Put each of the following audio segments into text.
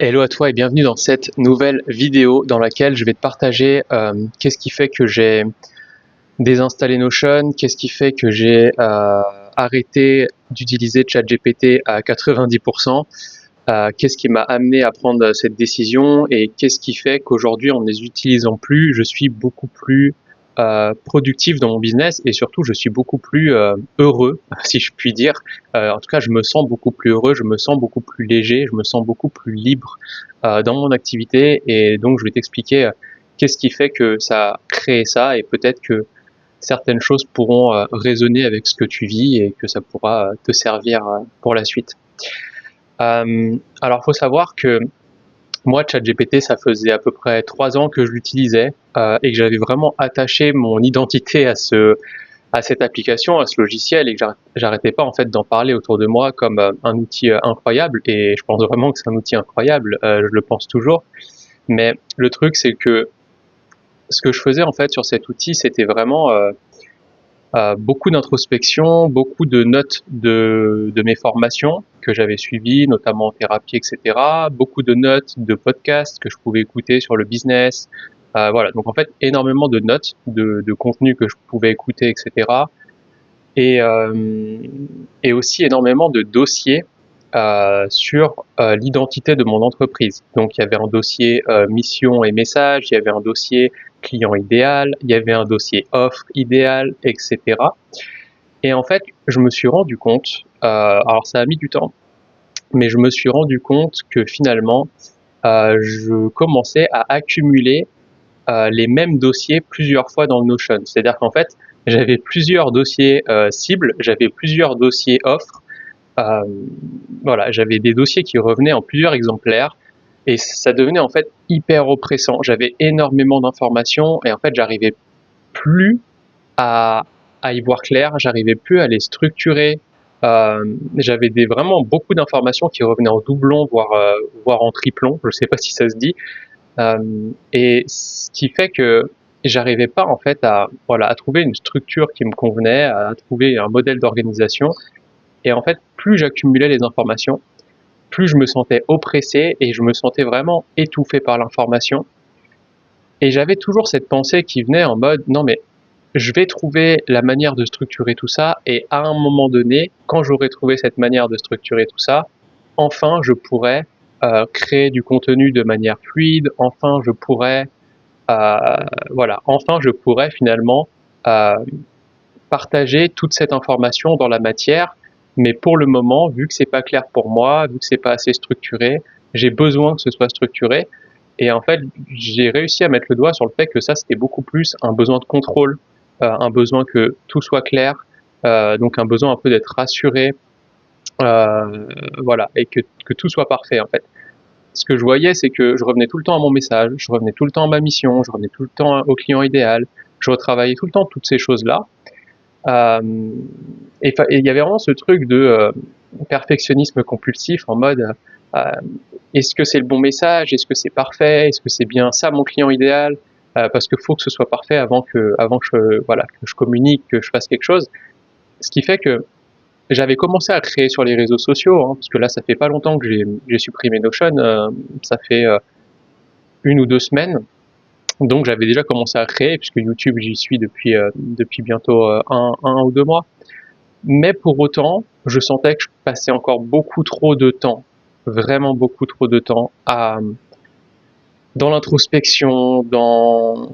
Hello à toi et bienvenue dans cette nouvelle vidéo dans laquelle je vais te partager qu'est-ce qui fait que j'ai désinstallé Notion, qu'est-ce qui fait que j'ai arrêté d'utiliser ChatGPT à 90%, qu'est-ce qui m'a amené à prendre cette décision et qu'est-ce qui fait qu'aujourd'hui en ne les utilisant plus, je suis beaucoup plus productif dans mon business et surtout je suis beaucoup plus heureux, si je puis dire. En tout cas, je me sens beaucoup plus heureux, je me sens beaucoup plus léger, je me sens beaucoup plus libre dans mon activité et donc je vais t'expliquer qu'est-ce qui fait que ça a créé ça et peut-être que certaines choses pourront résonner avec ce que tu vis et que ça pourra te servir pour la suite. Alors, faut savoir que moi, ChatGPT, ça faisait à peu près 3 ans que je l'utilisais et que j'avais vraiment attaché mon identité à cette application, à ce logiciel, et que j'arrêtais pas en fait d'en parler autour de moi comme un outil incroyable. Et je pense vraiment que c'est un outil incroyable. Je le pense toujours. Mais le truc, c'est que ce que je faisais en fait sur cet outil, c'était vraiment beaucoup d'introspection, beaucoup de notes de mes formations que j'avais suivies, notamment en thérapie, etc. Beaucoup de notes de podcasts que je pouvais écouter sur le business. Voilà, donc en fait, énormément de notes, de contenu que je pouvais écouter, etc. Et, euh, et aussi énormément de dossiers sur l'identité de mon entreprise. Donc il y avait un dossier mission et message, il y avait un dossier client idéal, il y avait un dossier offre idéal, etc. Et en fait, je me suis rendu compte, alors ça a mis du temps, mais je me suis rendu compte que finalement, je commençais à accumuler les mêmes dossiers plusieurs fois dans le Notion. C'est-à-dire qu'en fait, j'avais plusieurs dossiers cibles, j'avais plusieurs dossiers offres, euh, voilà, j'avais des dossiers qui revenaient en plusieurs exemplaires et ça devenait en fait hyper oppressant. J'avais énormément d'informations et en fait, j'arrivais plus à, à y voir clair, j'arrivais plus à les structurer. J'avais vraiment beaucoup d'informations qui revenaient en doublon, voire en triplon. Je sais pas si ça se dit. Et ce qui fait que j'arrivais pas en fait à trouver une structure qui me convenait, à trouver un modèle d'organisation. Et en fait, plus j'accumulais les informations, plus je me sentais oppressé et je me sentais vraiment étouffé par l'information. Et j'avais toujours cette pensée qui venait en mode non mais je vais trouver la manière de structurer tout ça et à un moment donné, quand j'aurai trouvé cette manière de structurer tout ça, enfin je pourrais créer du contenu de manière fluide, enfin je pourrais euh, enfin je pourrais finalement euh, partager toute cette information dans la matière, mais pour le moment, vu que c'est pas clair pour moi, vu que c'est pas assez structuré, j'ai besoin que ce soit structuré. Et en fait, j'ai réussi à mettre le doigt sur le fait que ça, c'était beaucoup plus un besoin de contrôle, un besoin que tout soit clair, donc un besoin un peu d'être rassuré, voilà, et que tout soit parfait en fait. Ce que je voyais, c'est que je revenais tout le temps à mon message, je revenais tout le temps à ma mission, je revenais tout le temps au client idéal, je retravaillais tout le temps toutes ces choses-là, euh, et il y avait vraiment ce truc de perfectionnisme compulsif en mode euh, est-ce que c'est le bon message, est-ce que c'est parfait, est-ce que c'est bien ça mon client idéal, parce qu'il faut que ce soit parfait avant que je communique, que je fasse quelque chose. Ce qui fait que j'avais commencé à créer sur les réseaux sociaux, hein, parce que là ça fait pas longtemps que j'ai supprimé Notion, ça fait 1 ou 2 semaines. Donc j'avais déjà commencé à créer, puisque YouTube j'y suis depuis bientôt 1 ou 2 mois. Mais pour autant, je sentais que je passais encore beaucoup trop de temps, vraiment beaucoup trop de temps dans l'introspection, dans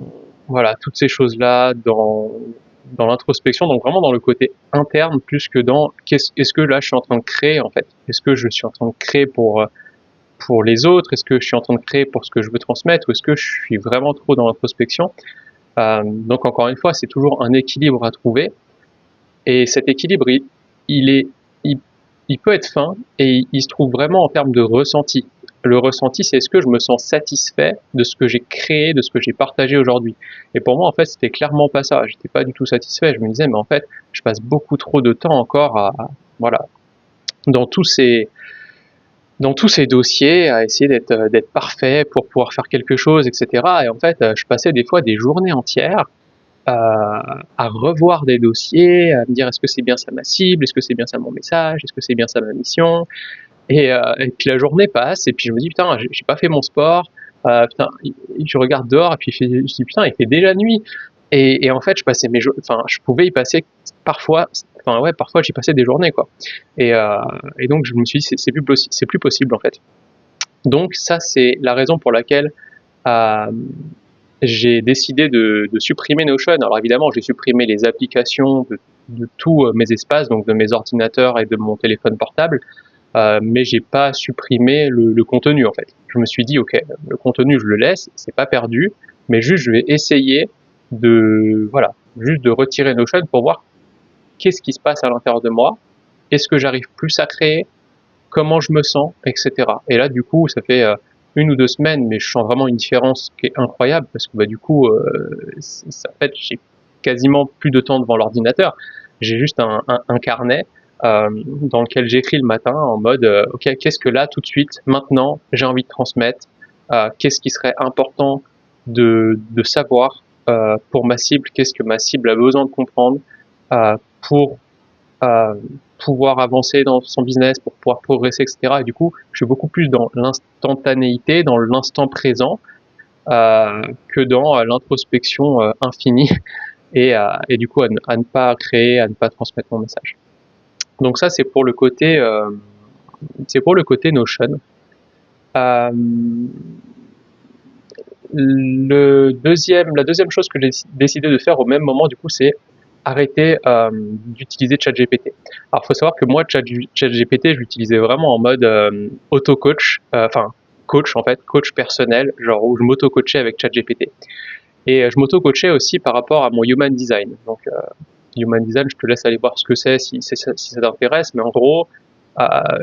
voilà toutes ces choses-là, dans l'introspection, donc vraiment dans le côté interne plus que dans est-ce que là je suis en train de créer en fait, est-ce que je suis en train de créer pour les autres, est-ce que je suis en train de créer pour ce que je veux transmettre, ou est-ce que je suis vraiment trop dans l'introspection. Donc encore une fois, c'est toujours un équilibre à trouver. Et cet équilibre, il est, il, il peut être fin et il se trouve vraiment en termes de ressenti. Le ressenti, c'est est-ce que je me sens satisfait de ce que j'ai créé, de ce que j'ai partagé aujourd'hui. Et pour moi, en fait, c'était clairement pas ça. J'étais pas du tout satisfait. Je me disais, mais en fait, je passe beaucoup trop de temps encore voilà, dans tous ces, dans tous ces dossiers, à essayer d'être parfait pour pouvoir faire quelque chose, etc. Et en fait, je passais des fois des journées entières à revoir des dossiers, à me dire est-ce que c'est bien ça ma cible, est-ce que c'est bien ça mon message, est-ce que c'est bien ça ma mission. Et puis la journée passe, et puis je me dis putain, j'ai pas fait mon sport, putain, je regarde dehors, et puis je dis putain, il fait déjà nuit. Et en fait, je pouvais y passer parfois, enfin ouais, parfois j'y passais des journées quoi. Et donc je me suis dit c'est plus possible en fait. Donc ça c'est la raison pour laquelle euh, j'ai décidé de supprimer Notion. Alors évidemment, j'ai supprimé les applications de tous mes espaces, donc de mes ordinateurs et de mon téléphone portable, mais j'ai pas supprimé le contenu en fait. Je me suis dit ok, le contenu je le laisse, c'est pas perdu, mais juste je vais essayer juste de retirer Notion pour voir qu'est-ce qui se passe à l'intérieur de moi, est-ce que j'arrive plus à créer, comment je me sens, etc. Et là, du coup, ça fait 1 ou 2 semaines, mais je sens vraiment une différence qui est incroyable parce que bah, du coup, en fait, j'ai quasiment plus de temps devant l'ordinateur. J'ai juste un carnet dans lequel j'écris le matin en mode ok, qu'est-ce que là, tout de suite, maintenant, j'ai envie de transmettre, qu'est-ce qui serait important de savoir pour ma cible, qu'est-ce que ma cible a besoin de comprendre pour euh, pouvoir avancer dans son business, pour pouvoir progresser, etc. Et du coup, je suis beaucoup plus dans l'instantanéité, dans l'instant présent, que dans l'introspection infinie et du coup à ne pas créer, à ne pas transmettre mon message. Donc ça, c'est pour le côté Notion. Euh, la deuxième chose que j'ai décidé de faire au même moment, du coup, c'est arrêter d'utiliser ChatGPT. Alors, il faut savoir que moi, ChatGPT, je l'utilisais vraiment en mode auto-coach, enfin, coach en fait, coach personnel, genre où je m'auto-coachais avec ChatGPT. Et je m'auto-coachais aussi par rapport à mon human design. Donc, human design, je te laisse aller voir ce que c'est si ça t'intéresse, mais en gros,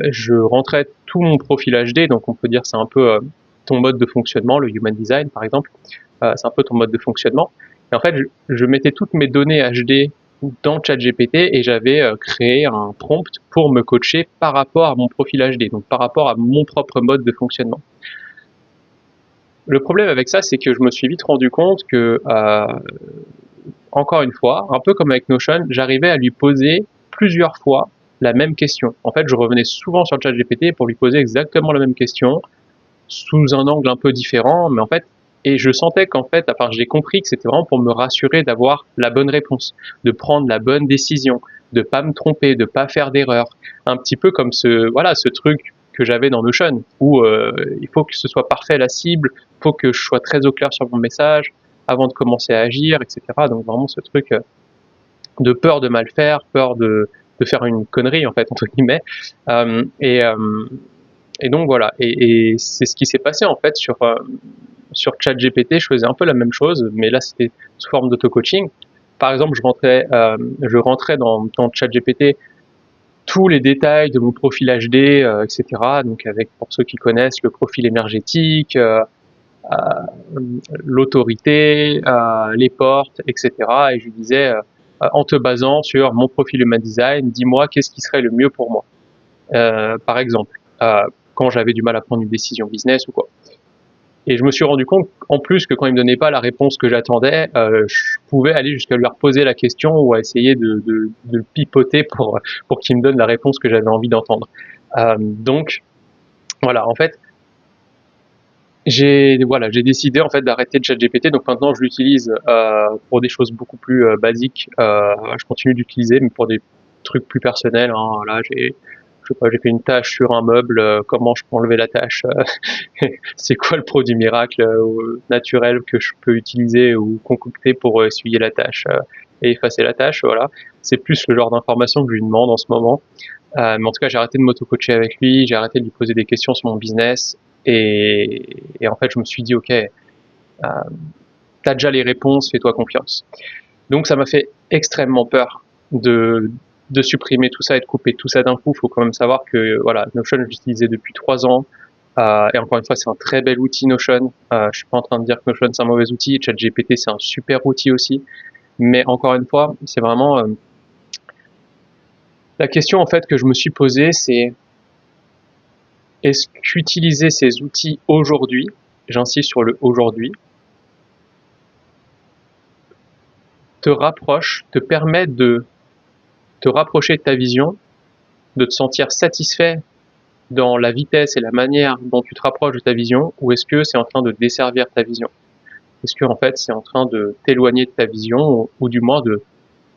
je rentrais tout mon profil HD, donc on peut dire c'est un peu ton mode de fonctionnement, le human design par exemple, c'est un peu ton mode de fonctionnement. Et en fait, je mettais toutes mes données HD dans ChatGPT et j'avais créé un prompt pour me coacher par rapport à mon profil HD, donc par rapport à mon propre mode de fonctionnement. Le problème avec ça, c'est que je me suis vite rendu compte que, encore une fois, un peu comme avec Notion, j'arrivais à lui poser plusieurs fois la même question. En fait, je revenais souvent sur ChatGPT pour lui poser exactement la même question, sous un angle un peu différent, mais en fait, et je sentais qu'en fait, enfin, j'ai compris que c'était vraiment pour me rassurer d'avoir la bonne réponse, de prendre la bonne décision, de pas me tromper, de pas faire d'erreur. Un petit peu comme ce truc que j'avais dans Notion, où il faut que ce soit parfait la cible, il faut que je sois très au clair sur mon message avant de commencer à agir, etc. Donc vraiment ce truc de peur de mal faire, peur de faire une connerie en fait entre guillemets. Euh, et, euh, et donc voilà, et c'est ce qui s'est passé en fait sur ChatGPT. Je faisais un peu la même chose, mais là c'était sous forme d'auto-coaching. Par exemple, je rentrais dans ChatGPT tous les détails de mon profil HD, etc. Donc avec, pour ceux qui connaissent, le profil énergétique, euh, l'autorité, les portes, etc. Et je lui disais, en te basant sur mon profil Human Design, dis-moi qu'est-ce qui serait le mieux pour moi. Par exemple, quand j'avais du mal à prendre une décision business ou quoi. Et je me suis rendu compte, en plus, que quand il me donnait pas la réponse que j'attendais, je pouvais aller jusqu'à lui reposer la question ou à essayer de le pipoter pour qu'il me donne la réponse que j'avais envie d'entendre. Donc, voilà, en fait, j'ai décidé en fait d'arrêter de ChatGPT. Donc maintenant, je l'utilise pour des choses beaucoup plus basiques. Je continue d'utiliser, mais pour des trucs plus personnels. Hein. Là, je sais pas, j'ai fait une tâche sur un meuble. Comment je peux enlever la tâche C'est quoi le produit miracle naturel que je peux utiliser ou concocter pour essuyer la tâche et effacer la tâche. Voilà, c'est plus le genre d'information que je lui demande en ce moment. Mais en tout cas, j'ai arrêté de m'auto-coacher avec lui, j'ai arrêté de lui poser des questions sur mon business. Et en fait, je me suis dit, ok, t'as déjà les réponses, fais-toi confiance. Donc ça m'a fait extrêmement peur de supprimer tout ça et de couper tout ça d'un coup. Il faut quand même savoir que voilà, Notion, je l'utilisais depuis 3 ans. Et encore une fois, c'est un très bel outil Notion. Je suis pas en train de dire que Notion c'est un mauvais outil. ChatGPT c'est un super outil aussi. Mais encore une fois, c'est vraiment la question en fait que je me suis posée, c'est est-ce qu'utiliser ces outils aujourd'hui, j'insiste sur le aujourd'hui, te rapproche, te permet de te rapprocher de ta vision, de te sentir satisfait dans la vitesse et la manière dont tu te rapproches de ta vision, ou est-ce que c'est en train de desservir ta vision? Est-ce que en fait c'est en train de t'éloigner de ta vision, ou du moins de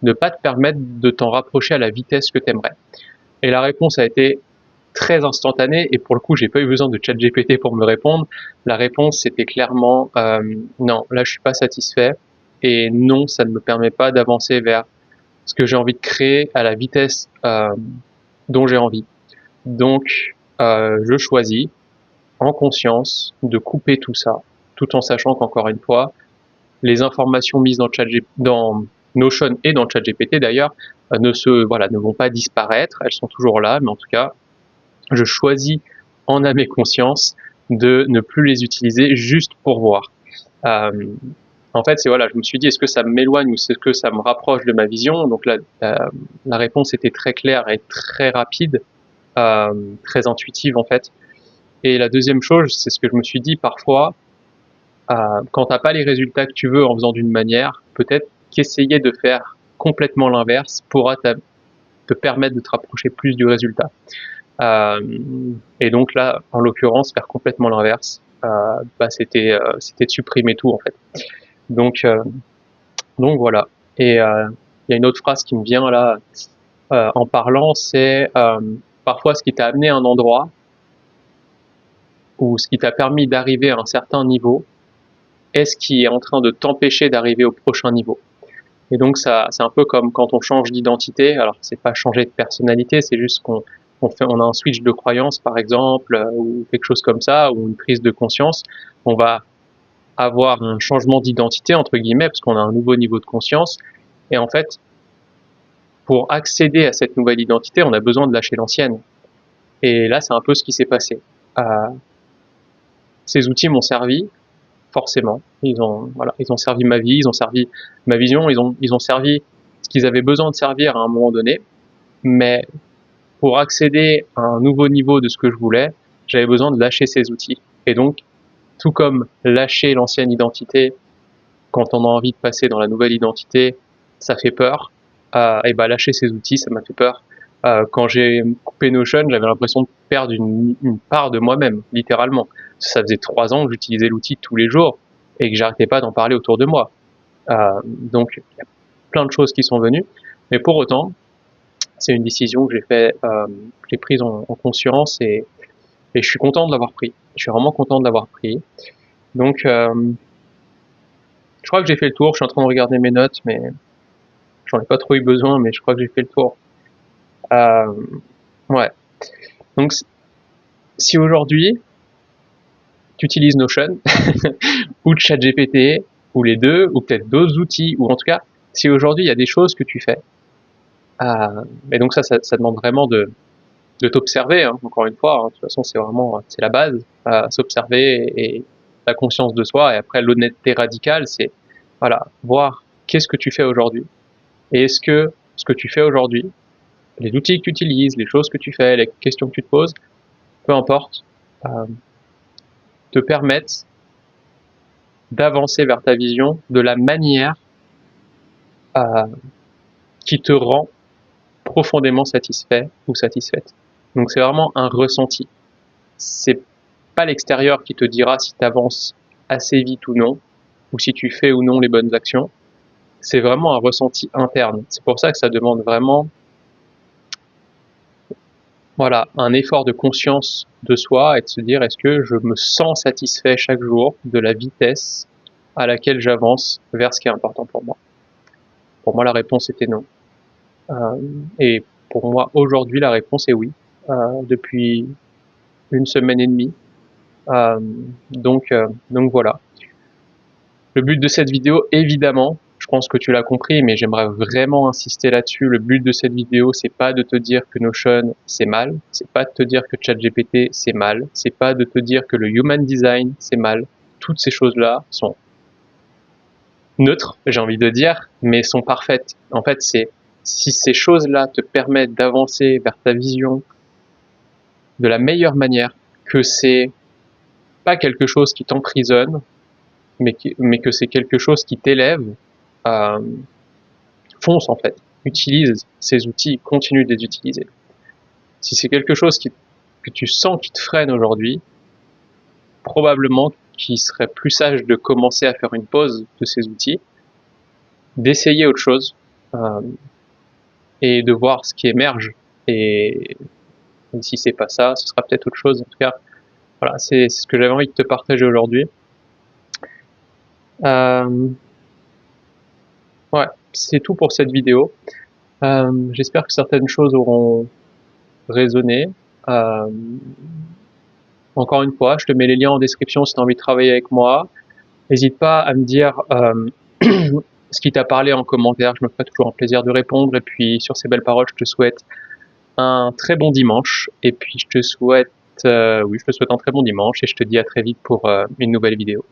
ne pas te permettre de t'en rapprocher à la vitesse que tu aimerais? Et la réponse a été très instantanée, et pour le coup j'ai pas eu besoin de ChatGPT pour me répondre. La réponse c'était clairement non, là je suis pas satisfait, et non, ça ne me permet pas d'avancer vers ce que j'ai envie de créer à la vitesse dont j'ai envie. Donc je choisis en conscience de couper tout ça, tout en sachant qu'encore une fois, les informations mises dans Notion et dans ChatGPT d'ailleurs ne vont pas disparaître, elles sont toujours là, mais en tout cas, je choisis en âme et conscience de ne plus les utiliser juste pour voir. En fait, je me suis dit, est-ce que ça m'éloigne ou est-ce que ça me rapproche de ma vision? Donc la réponse était très claire et très rapide, très intuitive en fait. Et la deuxième chose, c'est ce que je me suis dit parfois, quand t'as pas les résultats que tu veux en faisant d'une manière, peut-être qu'essayer de faire complètement l'inverse pourra te permettre de te rapprocher plus du résultat. Et donc là, en l'occurrence, faire complètement l'inverse, c'était de supprimer tout en fait. Donc voilà. Et il y a une autre phrase qui me vient là en parlant, c'est parfois ce qui t'a amené à un endroit ou ce qui t'a permis d'arriver à un certain niveau est ce qui est en train de t'empêcher d'arriver au prochain niveau. Et donc ça, c'est un peu comme quand on change d'identité. Alors c'est pas changer de personnalité, c'est juste on a un switch de croyance par exemple, ou quelque chose comme ça, ou une prise de conscience. On va avoir un changement d'identité entre guillemets parce qu'on a un nouveau niveau de conscience. Et en fait, pour accéder à cette nouvelle identité, on a besoin de lâcher l'ancienne. Et là, c'est un peu ce qui s'est passé. Euh, Ces outils m'ont servi, forcément. Ils ont servi ma vie, ils ont servi ma vision, ils ont servi ce qu'ils avaient besoin de servir à un moment donné. Mais pour accéder à un nouveau niveau de ce que je voulais, j'avais besoin de lâcher ces outils. Et donc, tout comme lâcher l'ancienne identité, quand on a envie de passer dans la nouvelle identité, ça fait peur. Et lâcher ces outils, ça m'a fait peur. Quand j'ai coupé Notion, j'avais l'impression de perdre une part de moi-même, littéralement. Ça faisait 3 ans que j'utilisais l'outil tous les jours et que j'arrêtais pas d'en parler autour de moi. Donc, il y a plein de choses qui sont venues, mais pour autant, c'est une décision que j'ai prise en conscience, et je suis content de l'avoir pris. Je suis vraiment content de l'avoir pris. Donc, je crois que j'ai fait le tour. Je suis en train de regarder mes notes, mais j'en ai pas trop eu besoin, mais je crois que j'ai fait le tour. Euh, ouais. Donc, si aujourd'hui, tu utilises Notion, ou ChatGPT, ou les deux, ou peut-être d'autres outils, ou en tout cas, si aujourd'hui il y a des choses que tu fais, et donc ça demande vraiment de t'observer, hein, encore une fois, hein, de toute façon c'est la base, s'observer et la conscience de soi, et après l'honnêteté radicale, c'est voir qu'est-ce que tu fais aujourd'hui, et est-ce que ce que tu fais aujourd'hui, les outils que tu utilises, les choses que tu fais, les questions que tu te poses, peu importe, euh, te permettent d'avancer vers ta vision de la manière euh, qui te rend profondément satisfait ou satisfaite. Donc c'est vraiment un ressenti. C'est pas l'extérieur qui te dira si tu avances assez vite ou non, ou si tu fais ou non les bonnes actions. C'est vraiment un ressenti interne. C'est pour ça que ça demande vraiment un effort de conscience de soi et de se dire est-ce que je me sens satisfait chaque jour de la vitesse à laquelle j'avance vers ce qui est important pour moi. Pour moi, la réponse était non. Et pour moi, aujourd'hui, la réponse est oui. Depuis une semaine et demie. Donc voilà. Le but de cette vidéo, évidemment, je pense que tu l'as compris, mais j'aimerais vraiment insister là-dessus. Le but de cette vidéo, c'est pas de te dire que Notion c'est mal, c'est pas de te dire que ChatGPT c'est mal, c'est pas de te dire que le Human Design c'est mal. Toutes ces choses-là sont neutres, j'ai envie de dire, mais sont parfaites. En fait, c'est si ces choses-là te permettent d'avancer vers ta vision de la meilleure manière, que c'est pas quelque chose qui t'emprisonne, mais que c'est quelque chose qui t'élève, euh, fonce en fait. Utilise ces outils, continue de les utiliser. Si c'est quelque chose qui que tu sens qui te freine aujourd'hui, probablement qu'il serait plus sage de commencer à faire une pause de ces outils, d'essayer autre chose et de voir ce qui émerge. Et si c'est pas ça, ce sera peut-être autre chose. En tout cas, voilà, c'est ce que j'avais envie de te partager aujourd'hui. Ouais, c'est tout pour cette vidéo. J'espère que certaines choses auront résonné. Encore une fois, je te mets les liens en description si tu as envie de travailler avec moi. N'hésite pas à me dire ce qui t'a parlé en commentaire, je me ferai toujours un plaisir de répondre. Et puis sur ces belles paroles, je te souhaite un très bon dimanche. Et puis je te souhaite un très bon dimanche et je te dis à très vite pour une nouvelle vidéo.